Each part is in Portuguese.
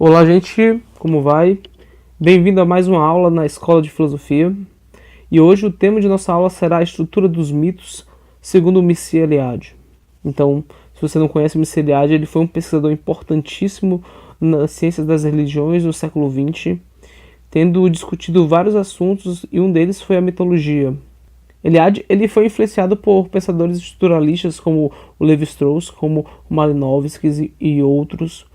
Olá, gente, como vai? Bem-vindo a mais uma aula na Escola de Filosofia. E hoje o tema de nossa aula será a estrutura dos mitos segundo o Mircea Eliade. Então, se você não conhece Mircea Eliade, ele foi um pesquisador importantíssimo nas ciências das religiões do século XX, tendo discutido vários assuntos e um deles foi a mitologia. Eliade ele foi influenciado por pensadores estruturalistas como o Levi-Strauss, como o Malinowski e outros,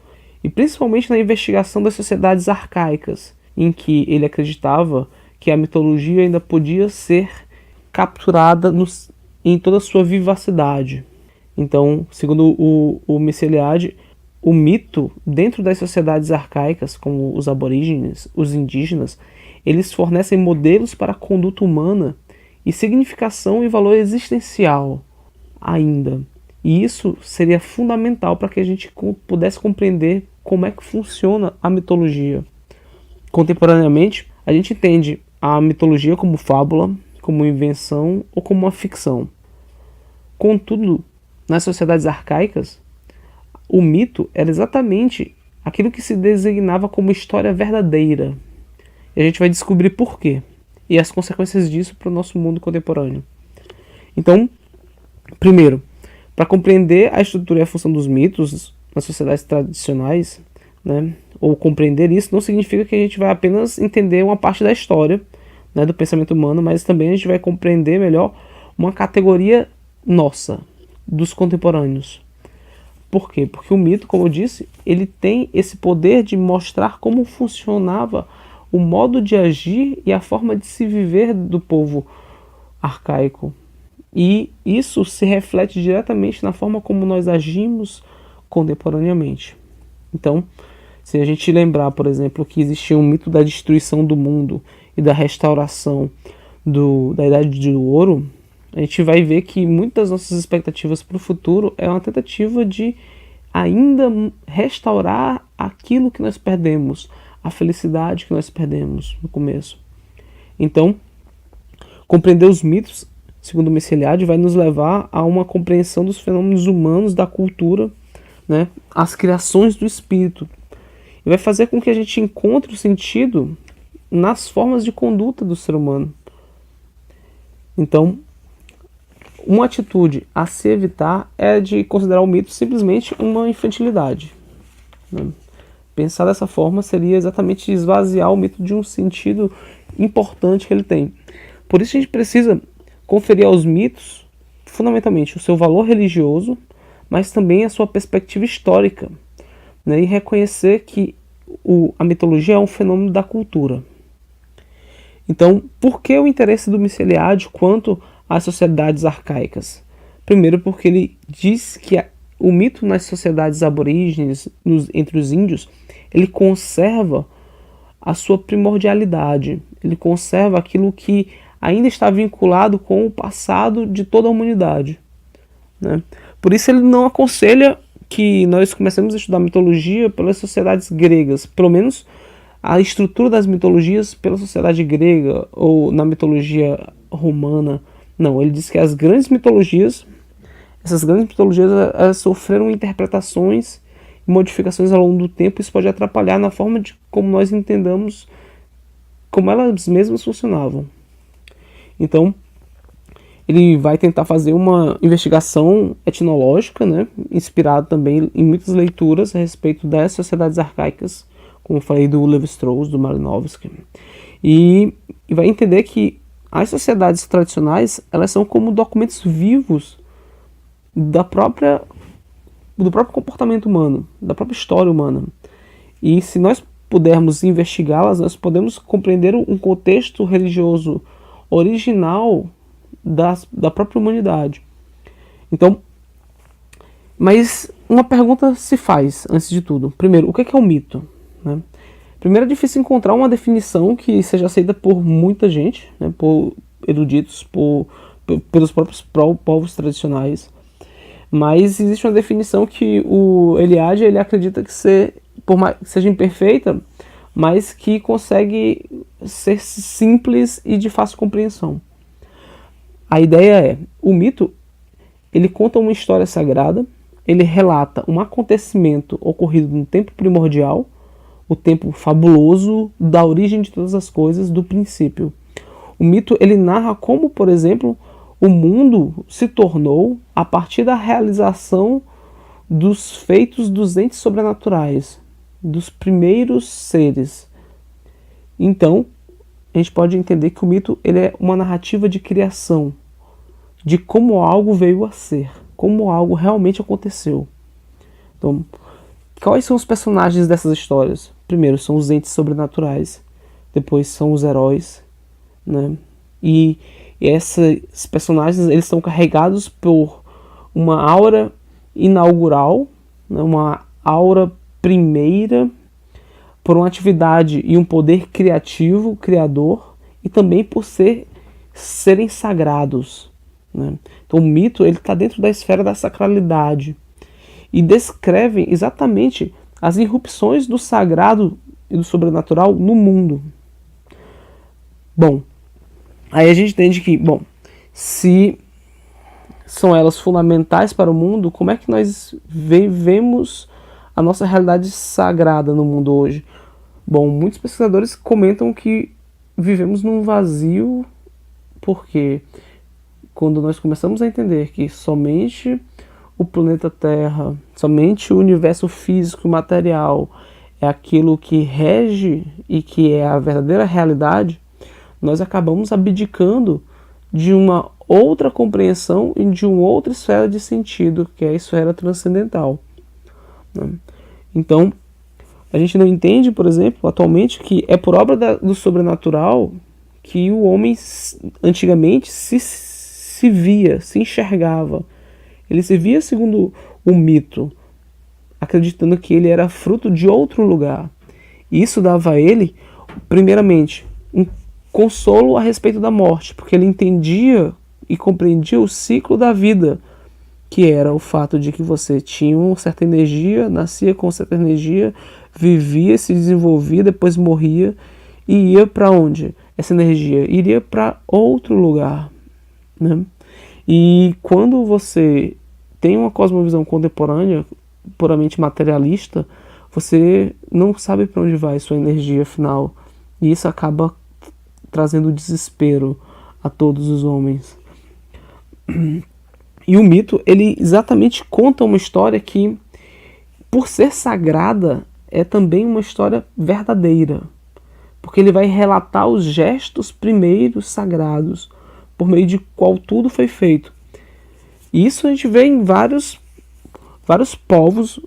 e principalmente na investigação das sociedades arcaicas, em que ele acreditava que a mitologia ainda podia ser capturada em toda a sua vivacidade. Então, segundo o Mircea Eliade, o mito, dentro das sociedades arcaicas, como os aborígenes, os indígenas, eles fornecem modelos para a conduta humana e significação e valor existencial ainda. E isso seria fundamental para que a gente pudesse compreender como é que funciona a mitologia. Contemporaneamente, a gente entende a mitologia como fábula, como invenção ou como uma ficção. Contudo, nas sociedades arcaicas, o mito era exatamente aquilo que se designava como história verdadeira. E a gente vai descobrir por quê e as consequências disso para o nosso mundo contemporâneo. Então, primeiro, para compreender a estrutura e a função dos mitos nas sociedades tradicionais, né, ou compreender isso, não significa que a gente vai apenas entender uma parte da história, né, do pensamento humano, mas também a gente vai compreender melhor uma categoria nossa, dos contemporâneos. Por quê? Porque o mito, como eu disse, ele tem esse poder de mostrar como funcionava o modo de agir e a forma de se viver do povo arcaico. E isso se reflete diretamente na forma como nós agimos contemporaneamente. Então, se a gente lembrar, por exemplo, que existia um mito da destruição do mundo e da restauração da Idade do Ouro, a gente vai ver que muitas das nossas expectativas para o futuro é uma tentativa de ainda restaurar aquilo que nós perdemos, a felicidade que nós perdemos no começo. Então, compreender os mitos, segundo Mircea Eliade, vai nos levar a uma compreensão dos fenômenos humanos, da cultura, né, as criações do espírito. E vai fazer com que a gente encontre o sentido nas formas de conduta do ser humano. Então, uma atitude a se evitar é de considerar o mito simplesmente uma infantilidade, né? Pensar dessa forma seria exatamente esvaziar o mito de um sentido importante que ele tem. Por isso a gente precisa conferir aos mitos, fundamentalmente, o seu valor religioso, mas também a sua perspectiva histórica, né? E reconhecer que a mitologia é um fenômeno da cultura. Então, por que o interesse do Mircea Eliade quanto às sociedades arcaicas? Primeiro, porque ele diz que o mito nas sociedades aborígenes, entre os índios, ele conserva a sua primordialidade, ele conserva aquilo que ainda está vinculado com o passado de toda a humanidade, né? Por isso ele não aconselha que nós comecemos a estudar mitologia pelas sociedades gregas, pelo menos a estrutura das mitologias pela sociedade grega ou na mitologia romana. Não, ele diz que essas grandes mitologias, elas sofreram interpretações e modificações ao longo do tempo. Isso pode atrapalhar na forma de como nós entendamos como elas mesmas funcionavam. Então, ele vai tentar fazer uma investigação etnológica, né, inspirado também em muitas leituras a respeito das sociedades arcaicas, como eu falei do Levi-Strauss, do Malinowski, e vai entender que as sociedades tradicionais, elas são como documentos vivos do próprio comportamento humano, da própria história humana. E se nós pudermos investigá-las, nós podemos compreender um contexto religioso original da própria humanidade. Então, mas uma pergunta se faz, antes de tudo. Primeiro, o que é um mito, né? Primeiro, é difícil encontrar uma definição que seja aceita por muita gente, né, por eruditos, pelos próprios povos tradicionais. Mas existe uma definição que o Eliade ele acredita que por mais que seja imperfeita, mas que consegue ser simples e de fácil compreensão. A ideia é, o mito, ele conta uma história sagrada, ele relata um acontecimento ocorrido no tempo primordial, o tempo fabuloso da origem de todas as coisas, do princípio. O mito ele narra como, por exemplo, o mundo se tornou a partir da realização dos feitos dos entes sobrenaturais, dos primeiros seres. Então, a gente pode entender que o mito ele é uma narrativa de criação, de como algo veio a ser, como algo realmente aconteceu. Então, quais são os personagens dessas histórias? Primeiro são os entes sobrenaturais, depois são os heróis, né? E esses personagens eles estão carregados por uma aura inaugural, né? Uma aura primeira, por uma atividade e um poder criativo, criador, e também por serem sagrados, né? Então o mito ele está dentro da esfera da sacralidade e descrevem exatamente as irrupções do sagrado e do sobrenatural no mundo. Bom, aí a gente entende que, bom, se são elas fundamentais para o mundo, como é que nós vivemos a nossa realidade sagrada no mundo hoje? Bom, muitos pesquisadores comentam que vivemos num vazio, porque quando nós começamos a entender que somente o planeta Terra, somente o universo físico e material é aquilo que rege e que é a verdadeira realidade, nós acabamos abdicando de uma outra compreensão e de uma outra esfera de sentido, que é a esfera transcendental, né? Então, a gente não entende, por exemplo, atualmente, que é por obra do sobrenatural que o homem antigamente se via, se enxergava. Ele se via segundo o mito, acreditando que ele era fruto de outro lugar. E isso dava a ele, primeiramente, um consolo a respeito da morte, porque ele entendia e compreendia o ciclo da vida, que era o fato de que você tinha uma certa energia, nascia com certa energia, vivia, se desenvolvia, depois morria e ia para onde? Essa energia iria para outro lugar, né? E quando você tem uma cosmovisão contemporânea, puramente materialista, você não sabe para onde vai sua energia final. E isso acaba trazendo desespero a todos os homens. E o mito, ele exatamente conta uma história que, por ser sagrada, é também uma história verdadeira. Porque ele vai relatar os gestos primeiros sagrados, por meio de qual tudo foi feito. E isso a gente vê em vários povos,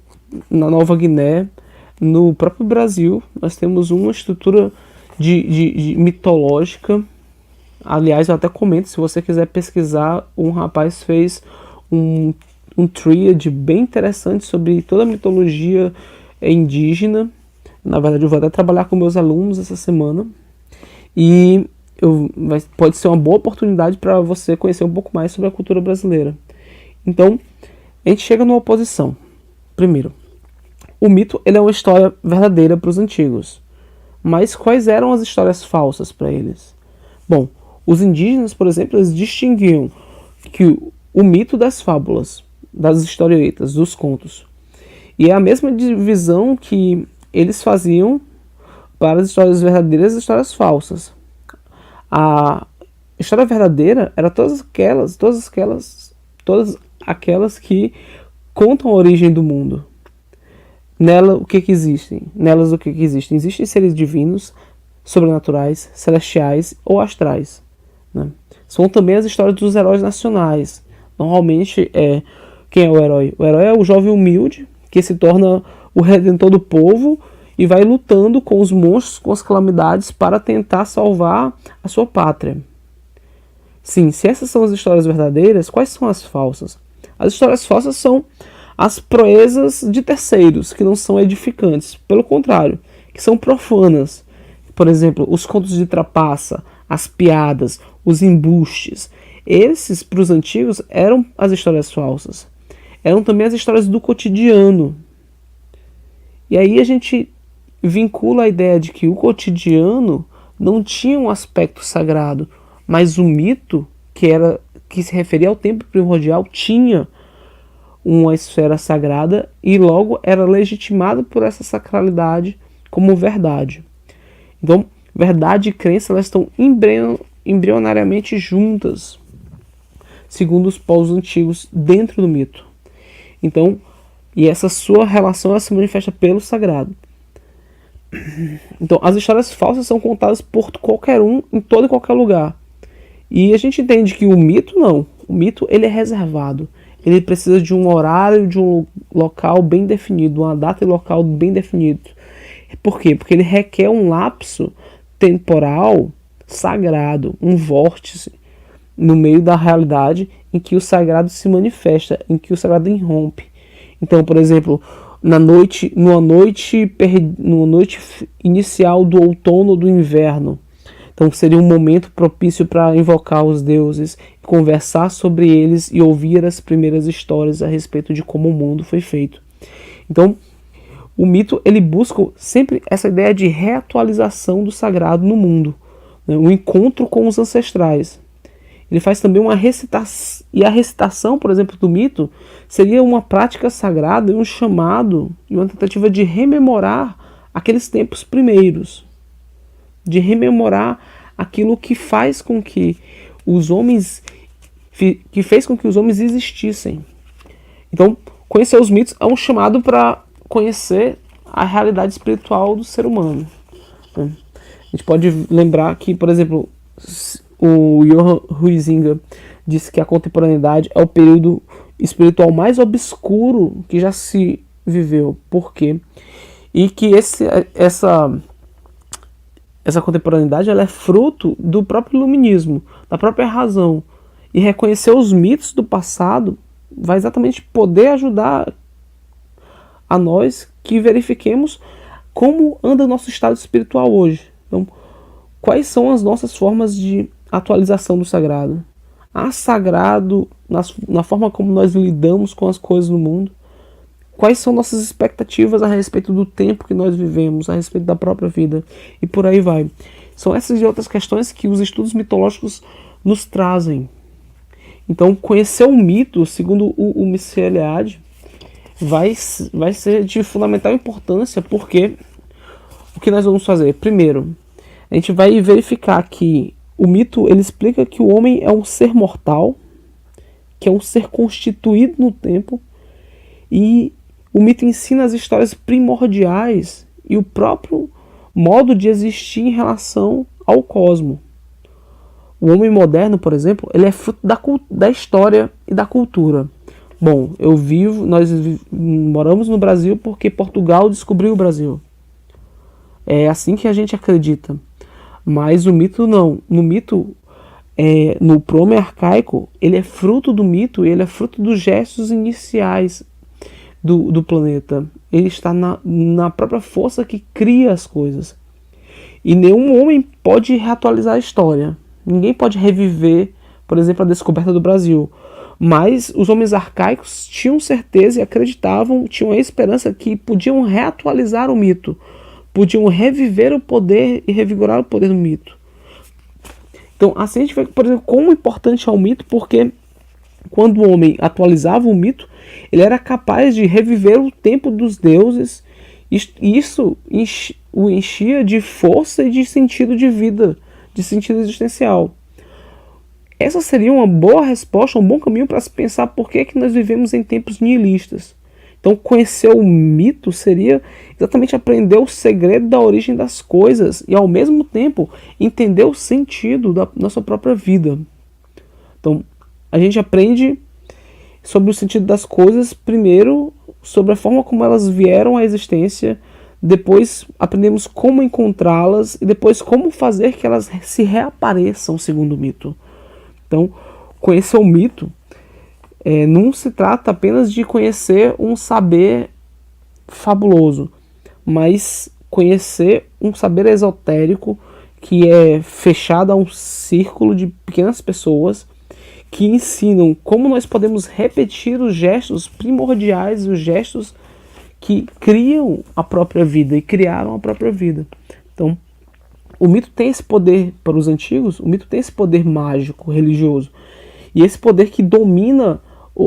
na Nova Guiné, no próprio Brasil. Nós temos uma estrutura de mitológica. Aliás, eu até comento, se você quiser pesquisar, um rapaz fez um tríade bem interessante sobre toda a mitologia indígena. Na verdade, eu vou até trabalhar com meus alunos essa semana. E pode ser uma boa oportunidade para você conhecer um pouco mais sobre a cultura brasileira. Então, a gente chega numa oposição. Primeiro, o mito ele é uma história verdadeira para os antigos. Mas quais eram as histórias falsas para eles? Bom, os indígenas, por exemplo, eles distinguiam que o mito das fábulas, das historietas, dos contos. E é a mesma divisão que eles faziam para as histórias verdadeiras e as histórias falsas. A história verdadeira era todas aquelas que contam a origem do mundo. Nelas o que existem? Existem seres divinos, sobrenaturais, celestiais ou astrais, né? São também as histórias dos heróis nacionais. Normalmente quem é o herói? O herói é o jovem humilde que se torna o redentor do povo e vai lutando com os monstros, com as calamidades para tentar salvar a sua pátria. Sim, se essas são as histórias verdadeiras, quais são as falsas? As histórias falsas são as proezas de terceiros, que não são edificantes. Pelo contrário, que são profanas. Por exemplo, os contos de trapaça, as piadas, os embustes. Esses, para os antigos, eram as histórias falsas. Eram também as histórias do cotidiano. E aí a gente vincula a ideia de que o cotidiano não tinha um aspecto sagrado, mas o mito, que se referia ao tempo primordial, tinha uma esfera sagrada e logo era legitimado por essa sacralidade como verdade. Então, verdade e crença, elas estão embrionariamente juntas, segundo os povos antigos, dentro do mito. Então, e essa sua relação, ela se manifesta pelo sagrado. Então, as histórias falsas são contadas por qualquer um, em todo e qualquer lugar. E a gente entende que o mito não. O mito, ele é reservado. Ele precisa de um horário, de um local bem definido, uma data e local bem definido. Por quê? Porque ele requer um lapso temporal sagrado, um vórtice no meio da realidade em que o sagrado se manifesta, em que o sagrado irrompe. Então, por exemplo, numa noite inicial do outono ou do inverno. Então seria um momento propício para invocar os deuses, conversar sobre eles e ouvir as primeiras histórias a respeito de como o mundo foi feito. Então, o mito, ele busca sempre essa ideia de reatualização do sagrado no mundo, né? Um encontro com os ancestrais. Ele faz também uma recitação, e a recitação, por exemplo, do mito, seria uma prática sagrada e um chamado e uma tentativa de rememorar aqueles tempos primeiros, de rememorar aquilo que faz com que os homens fez com que os homens existissem. Então, conhecer os mitos é um chamado para conhecer a realidade espiritual do ser humano. A gente pode lembrar que, por exemplo, o Johann Huizinga disse que a contemporaneidade é o período espiritual mais obscuro que já se viveu. Por quê? E que essa contemporaneidade, ela é fruto do próprio iluminismo, da própria razão. E reconhecer os mitos do passado vai exatamente poder ajudar a nós que verifiquemos como anda o nosso estado espiritual hoje. Então, quais são as nossas formas de atualização do sagrado? Há sagrado na forma como nós lidamos com as coisas no mundo? Quais são nossas expectativas a respeito do tempo que nós vivemos, a respeito da própria vida? E por aí vai. São essas e outras questões que os estudos mitológicos nos trazem. Então, conhecer o mito, segundo o Mircea Eliade, vai ser de fundamental importância, porque o que nós vamos fazer? Primeiro, a gente vai verificar que o mito, ele explica que o homem é um ser mortal, que é um ser constituído no tempo, e o mito ensina as histórias primordiais e o próprio modo de existir em relação ao cosmos. O homem moderno, por exemplo, ele é fruto da história e da cultura. Bom, nós moramos no Brasil porque Portugal descobriu o Brasil. É assim que a gente acredita. Mas o mito não. No mito, no pro-homem arcaico, ele é fruto do mito, ele é fruto dos gestos iniciais do planeta. Ele está na própria força que cria as coisas. E nenhum homem pode reatualizar a história. Ninguém pode reviver, por exemplo, a descoberta do Brasil. Mas os homens arcaicos tinham certeza e acreditavam, tinham a esperança que podiam reatualizar o mito, podiam reviver o poder e revigorar o poder do mito. Então, assim a gente vê, por exemplo, como importante é o mito, porque quando o homem atualizava o mito, ele era capaz de reviver o tempo dos deuses, e isso o enchia de força e de sentido de vida, de sentido existencial. Essa seria uma boa resposta, um bom caminho para se pensar por que nós vivemos em tempos nihilistas. Então, conhecer o mito seria exatamente aprender o segredo da origem das coisas e, ao mesmo tempo, entender o sentido da nossa própria vida. Então, a gente aprende sobre o sentido das coisas, primeiro sobre a forma como elas vieram à existência, depois aprendemos como encontrá-las e depois como fazer que elas se reapareçam segundo o mito. Então, conhecer o mito não se trata apenas de conhecer um saber fabuloso, mas conhecer um saber esotérico que é fechado a um círculo de pequenas pessoas que ensinam como nós podemos repetir os gestos primordiais, os gestos que criam a própria vida e criaram a própria vida. Então, o mito tem esse poder para os antigos, o mito tem esse poder mágico, religioso, e esse poder que domina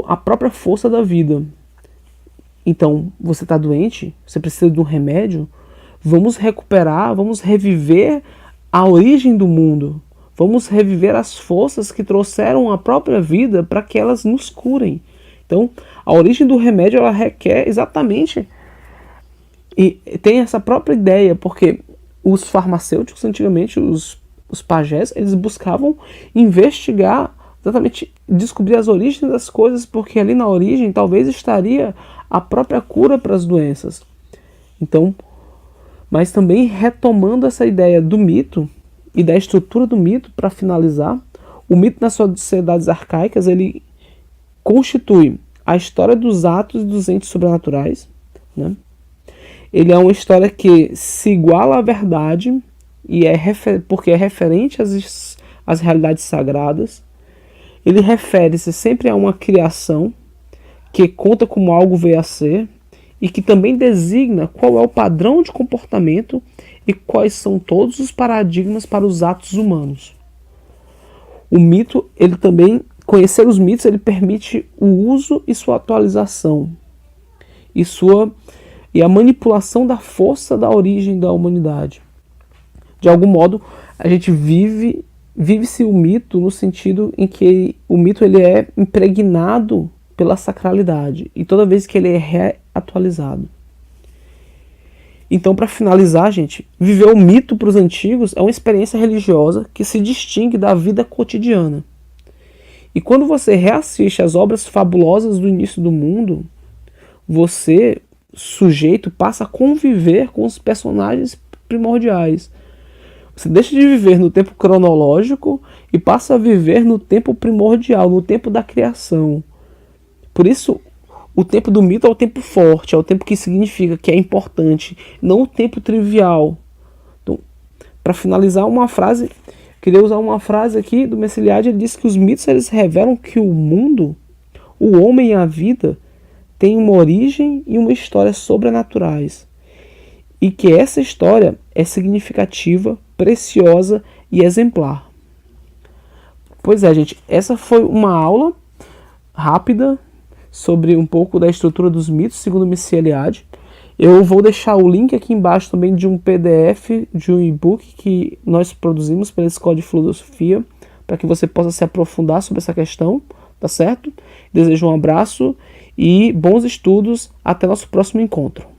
a própria força da vida. Então, você está doente, você precisa de um remédio, Vamos recuperar, vamos reviver a origem do mundo. Vamos reviver as forças que trouxeram a própria vida para que elas nos curem. Então, a origem do remédio, ela requer exatamente, e tem essa própria ideia, porque os farmacêuticos antigamente, os pajés, eles buscavam investigar, exatamente descobrir as origens das coisas, porque ali na origem talvez estaria a própria cura para as doenças. Então, mas também retomando essa ideia do mito e da estrutura do mito, para finalizar, o mito nas sociedades arcaicas, ele constitui a história dos atos e dos entes sobrenaturais, né? Ele é uma história que se iguala à verdade, e porque é referente às realidades sagradas. Ele refere-se sempre a uma criação que conta como algo veio a ser, e que também designa qual é o padrão de comportamento e quais são todos os paradigmas para os atos humanos. O mito, ele também, conhecer os mitos, ele permite o uso e sua atualização, e a manipulação da força da origem da humanidade. De algum modo, a gente vive-se o mito no sentido em que o mito ele é impregnado pela sacralidade, e toda vez que ele é reatualizado. Então, para finalizar, gente, viver o mito para os antigos é uma experiência religiosa que se distingue da vida cotidiana. E quando você reassiste às obras fabulosas do início do mundo, você, sujeito, passa a conviver com os personagens primordiais. Você deixa de viver no tempo cronológico e passa a viver no tempo primordial, no tempo da criação. Por isso, o tempo do mito é o tempo forte, é o tempo que significa, que é importante, não o tempo trivial. Então, para finalizar uma frase, queria usar uma frase aqui do Merciliade. Ele diz que os mitos eles revelam que o mundo, o homem e a vida têm uma origem e uma história sobrenaturais. E que essa história é significativa, preciosa e exemplar. Pois é, gente, essa foi uma aula rápida sobre um pouco da estrutura dos mitos, segundo o Messias Eliade. Eu vou deixar o link aqui embaixo também de um PDF, de um e-book que nós produzimos pela Escola de Filosofia, para que você possa se aprofundar sobre essa questão, tá certo? Desejo um abraço e bons estudos. Até nosso próximo encontro.